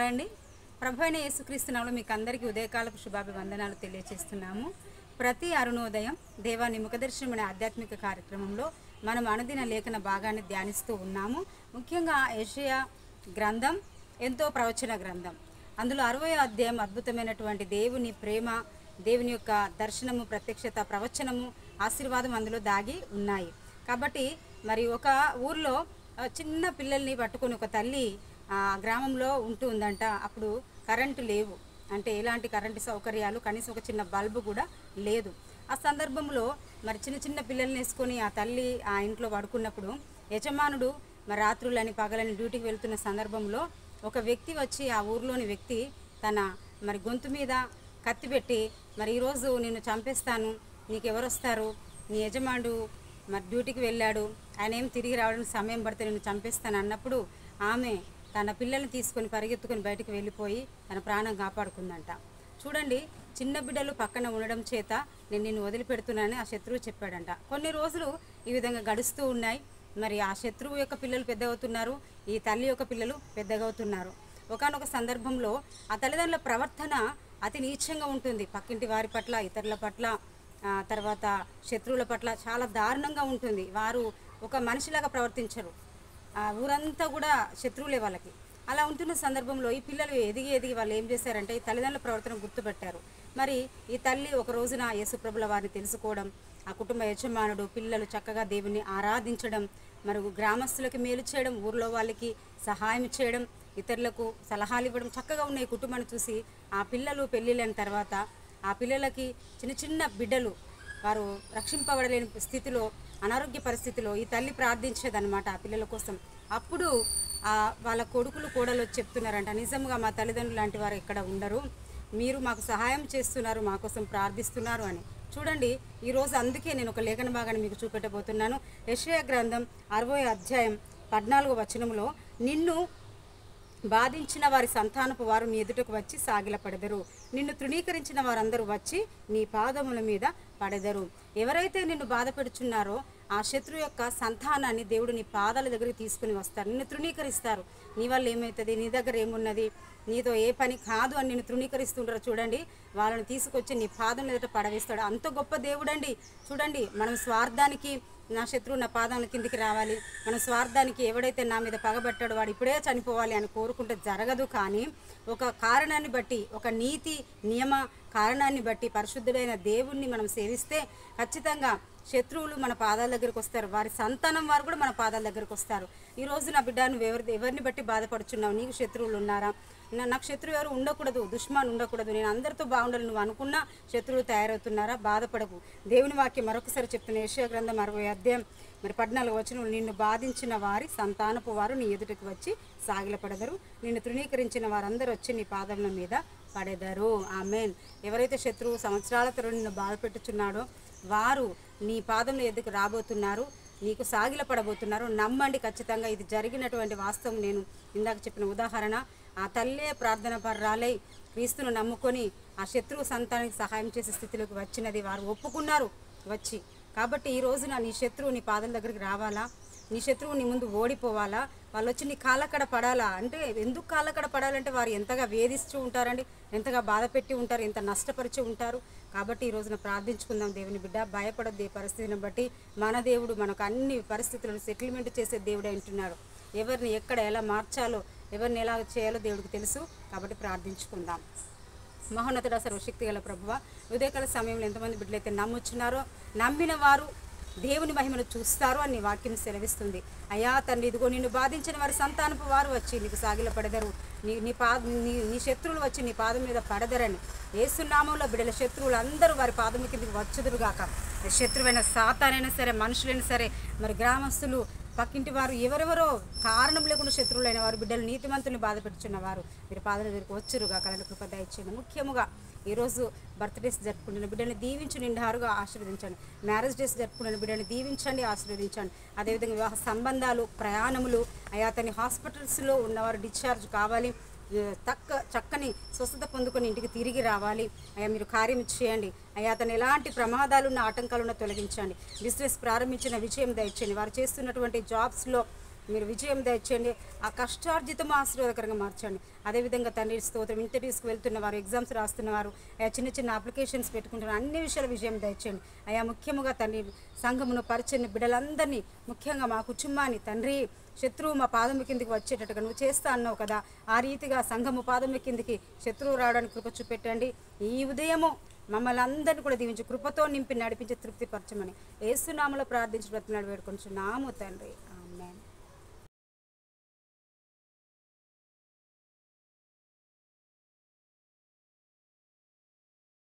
Hi అండి. ప్రభువైన యేసుక్రీస్తు నామములో మీకు అందరికీ ఉదయకాలపు శుభాభివందనాలు తెలియజేస్తున్నాము. ప్రతి అరుణోదయం దేవాని ముఖదర్శనం అనే ఆధ్యాత్మిక కార్యక్రమంలో మనం అనుదిన లేఖన భాగాన్ని ధ్యానిస్తూ ఉన్నాము. ముఖ్యంగా యెషయా గ్రంథం ఎంతో ప్రవచన గ్రంథం. అందులో 60వ అధ్యాయం అద్భుతమైనటువంటి దేవుని ప్రేమ, దేవుని యొక్క దర్శనము, ప్రత్యక్షత, ప్రవచనము, ఆశీర్వాదం అందులో దాగి ఉన్నాయి. కాబట్టి మరి ఒక ఊర్లో చిన్న పిల్లల్ని పట్టుకొని ఒక తల్లి గ్రామంలో ఉంటుందంట. అప్పుడు కరెంటు లేవు, అంటే ఎలాంటి కరెంటు సౌకర్యాలు, కనీసం ఒక చిన్న బల్బు కూడా లేదు. ఆ సందర్భంలో మరి చిన్న చిన్న పిల్లల్ని వేసుకొని ఆ తల్లి ఆ ఇంట్లో పడుకున్నప్పుడు యజమానుడు మరి రాత్రులని పగలని డ్యూటీకి వెళ్తున్న సందర్భంలో ఒక వ్యక్తి వచ్చి, ఆ ఊర్లోని వ్యక్తి తన మరి గొంతు మీద కత్తి పెట్టి, మరి ఈరోజు నిన్ను చంపేస్తాను, నీకెవరు వస్తారు, నీ యజమానుడు మరి డ్యూటీకి వెళ్ళాడు, ఆయన ఏం తిరిగి రావడానికి సమయం పడితే నిన్ను చంపేస్తాను అన్నప్పుడు ఆమె తన పిల్లల్ని తీసుకొని పరిగెత్తుకొని బయటకు వెళ్ళిపోయి తన ప్రాణం కాపాడుకుందంట. చూడండి, చిన్న బిడ్డలు పక్కన ఉండడం చేత నేను నిన్ను వదిలిపెడుతున్నానని ఆ శత్రువు చెప్పాడంట. కొన్ని రోజులు ఈ విధంగా గడుస్తూ ఉన్నాయి. మరి ఆ శత్రువు యొక్క పిల్లలు పెద్దగవుతున్నారు, ఈ తల్లి యొక్క పిల్లలు పెద్దగవుతున్నారు. ఒకానొక సందర్భంలో ఆ తల్లిదండ్రుల ప్రవర్తన అతి నీచంగా ఉంటుంది. పక్కింటి వారి పట్ల, ఇతరుల పట్ల, తర్వాత శత్రువుల పట్ల చాలా దారుణంగా ఉంటుంది. వారు ఒక మనిషిలాగా ప్రవర్తించరు. ఊరంతా కూడా శత్రువులే వాళ్ళకి. అలా ఉంటున్న సందర్భంలో ఈ పిల్లలు ఎదిగి వాళ్ళు ఏం చేశారంటే ఈ తల్లిదండ్రుల ప్రవర్తన గుర్తుపెట్టారు. మరి ఈ తల్లి ఒక రోజున యేసుప్రభుల వారిని తెలుసుకోవడం, ఆ కుటుంబ యజమానుడు, పిల్లలు చక్కగా దేవుని ఆరాధించడం, మరి గ్రామస్తులకి మేలు చేయడం, ఊర్లో వాళ్ళకి సహాయం చేయడం, ఇతరులకు సలహాలు ఇవ్వడం చక్కగా ఉన్న ఈ కుటుంబాన్ని చూసి ఆ పిల్లలు పెళ్ళిళ్ళైన తర్వాత ఆ పిల్లలకి చిన్న చిన్న బిడ్డలు వారు రక్షింపబడలేని స్థితిలో, అనారోగ్య పరిస్థితిలో ఈ తల్లి ప్రార్థించేదన్నమాట ఆ పిల్లల కోసం. అప్పుడు వాళ్ళ కొడుకులు కోడలు చెప్తున్నారంట, నిజంగా మా తల్లిదండ్రులు లాంటి వారు ఎక్కడ ఉండరు, మీరు మాకు సహాయం చేస్తున్నారు, మా కోసం ప్రార్థిస్తున్నారు అని. చూడండి, ఈరోజు అందుకే నేను ఒక లేఖన భాగాన్ని మీకు చూపెట్టబోతున్నాను. యెషయా గ్రంథం 60వ అధ్యాయం 14వ వచనంలో, నిన్ను బాధించిన వారి సంతానపు వారు నీ ఎదుటకు వచ్చి సాగిలపడెదరు, నిన్ను తృణీకరించిన వారందరూ వచ్చి నీ పాదముల మీద పడెదరు. ఎవరైతే నిన్ను బాధ పెడుచున్నారో ఆ శత్రు యొక్క సంతానాన్ని దేవుడు నీ పాదాల దగ్గరికి తీసుకుని వస్తారు. నిన్ను తృణీకరిస్తారు. నీ వల్ల ఏమవుతుంది, నీ దగ్గర ఏమున్నది, నీతో ఏ పని కాదు అని నిన్ను తృణీకరిస్తుంటారు. చూడండి, వాళ్ళని తీసుకొచ్చి నీ పాదం ఎదుట పడవేస్తాడు. అంత గొప్ప దేవుడండి. చూడండి, మనం స్వార్థానికి నా శత్రువు నా పాదాల కిందికి రావాలి, మన స్వార్థానికి ఎవడైతే నా మీద పగబట్టాడో వాడు ఇప్పుడే చనిపోవాలి అని కోరుకుంటే జరగదు. కానీ ఒక కారణాన్ని బట్టి, ఒక నీతి నియమ కారణాన్ని బట్టి పరిశుద్ధుడైన దేవుణ్ణి మనం సేవిస్తే ఖచ్చితంగా శత్రువులు మన పాదాల దగ్గరికి వస్తారు. వారి సంతానం వారు కూడా మన పాదాల దగ్గరికి వస్తారు. ఈరోజు నా బిడ్డ నువ్వు ఎవరిని బట్టి బాధపడుచున్నావు? నీకు శత్రువులు ఉన్నారా? నాకు శత్రువు ఎవరు ఉండకూడదు, దుష్మాన్ ఉండకూడదు, నేను అందరితో బాగుండాలి నువ్వు అనుకున్నా శత్రువులు తయారవుతున్నారా? బాధపడకు. దేవుని వాక్యం మరొకసారి చెప్తున్న యెషయా గ్రంథం 60వ అధ్యాయం మరి 14వ వచనం, నిన్ను బాధించిన వారి సంతానపు వారు నీ ఎదుటికి వచ్చి సాగిలపడెదరు, నిన్ను తృణీకరించిన వారందరూ వచ్చి నీ పాదముల మీద పడెదరు. ఆమేన్. ఎవరైతే శత్రువు సంవత్సరాల తరబడి నిన్ను బాధ పెట్టుచున్నాడో వారు నీ పాదంలో ఎదుకు రాబోతున్నారు, నీకు సాగిలపడబోతున్నారు. నమ్మండి, ఖచ్చితంగా ఇది జరిగినటువంటి వాస్తవం. నేను ఇందాక చెప్పిన ఉదాహరణ, ఆ తల్లే ప్రార్థన పర్రాలై క్రీస్తును నమ్ముకొని ఆ శత్రువు సంతానానికి సహాయం చేసే స్థితిలోకి వచ్చినది. వారు ఒప్పుకున్నారు వచ్చి. కాబట్టి ఈ రోజున నీ శత్రువు నీ పాదం దగ్గరికి రావాలా? నీ శత్రువు నీ ముందు ఓడిపోవాలా? వాళ్ళు వచ్చి నీ కాళ్ళకడ పడాలా? అంటే ఎందుకు కాళ్ళకడ పడాలంటే వారు ఎంతగా వేధిస్తూ ఉంటారండి, ఎంతగా బాధ పెట్టి ఉంటారు, ఎంత నష్టపరిచి ఉంటారు. కాబట్టి ఈ రోజున ప్రార్థించుకుందాం. దేవుని బిడ్డ, భయపడద్దు. ఏ పరిస్థితిని బట్టి మన దేవుడు మనకు అన్ని పరిస్థితులను సెటిల్మెంట్ చేసే దేవుడే అంటున్నాడు. ఎవరిని ఎక్కడ ఎలా మార్చాలో, ఎవరిని ఎలా చేయాలో దేవుడికి తెలుసు. కాబట్టి ప్రార్థించుకుందాం. మహోన్నతుడ, సర్వశక్తి గల ప్రభువా, ఉదయకాల సమయంలో ఎంతమంది బిడ్డలైతే నమ్ముచున్నారో, నమ్మిన వారు దేవుని మహిమను చూస్తారు అని వాక్యం సెలవిస్తుంది. అయ్యా తండ్రి, ఇదిగో నిన్ను బాధించిన వారి సంతానపు వారు వచ్చి నీకు సాగిలపడెదరు, నీ శత్రువులు వచ్చి నీ పాదం మీద పడదరని యేసు నామములో బిడ్డల శత్రువులు అందరూ వారి పాదం కిందకి వచ్చుదురుగాక. శత్రువైన సాతానైనా సరే, మనుషులైనా సరే, మరి గ్రామస్తులు, పక్కింటి వారు, ఎవరెవరో కారణం లేకుండా శత్రువులైన వారు, బిడ్డలు నీతిమంతుల్ని బాధ పెట్టుచున్న వారు మీరు పాదాల దగ్గరికి వచ్చురుగా. కలను కృప దయచేయండి. ముఖ్యముగా ఈరోజు బర్త్డేస్ జరుపుకుంటున్న బిడ్డని దీవించి నిండారుగా ఆశీర్వదించండి. మ్యారేజ్ డేస్ జరుపుకున్న బిడ్డని దీవించండి, ఆశీర్వదించండి. అదేవిధంగా వివాహ సంబంధాలు, ప్రయాణములు, అయా తన హాస్పిటల్స్లో ఉన్నవారు డిశ్చార్జ్ కావాలి, చక్కని స్వస్థత పొందుకొని ఇంటికి తిరిగి రావాలి. అయ్యా మీరు కార్యం చేయండి. అయ్యా తను ఎలాంటి ప్రమాదాలున్న ఆటంకాలున్న తొలగించండి. బిజినెస్ ప్రారంభించిన విజయం దయచేయండి. వారు చేస్తున్నటువంటి జాబ్స్లో మీరు విజయం దయచేయండి. ఆ కష్టార్జితం ఆశీర్వాదకరంగా మార్చండి. అదేవిధంగా తండ్రి స్తోత్రం, ఇంటర్వ్యూస్కి వెళ్తున్న వారు, ఎగ్జామ్స్ రాస్తున్నవారు, చిన్న చిన్న అప్లికేషన్స్ పెట్టుకుంటున్నారు, అన్ని విషయాల విజయం దయచేయండి అయ్యా. ముఖ్యముగా తండ్రి సంఘమును పరిచయం బిడ్డలందరినీ, ముఖ్యంగా మా కుటుంబాన్ని తండ్రి శత్రువు మా పాదం కిందికి వచ్చేటట్టుగా నువ్వు చేస్తా అన్నావు కదా, ఆ రీతిగా సంఘము పాదం కిందికి శత్రువు రావడానికి కృప చూపెట్టండి. ఈ ఉదయము మమ్మల్ని అందరినీ కూడా దీవించి కృపతో నింపి నడిపించి తృప్తిపరచమని యేసు నామములో ప్రార్థించి బ్రతిమలాడి వేడుకొంచున్నాము తండ్రి.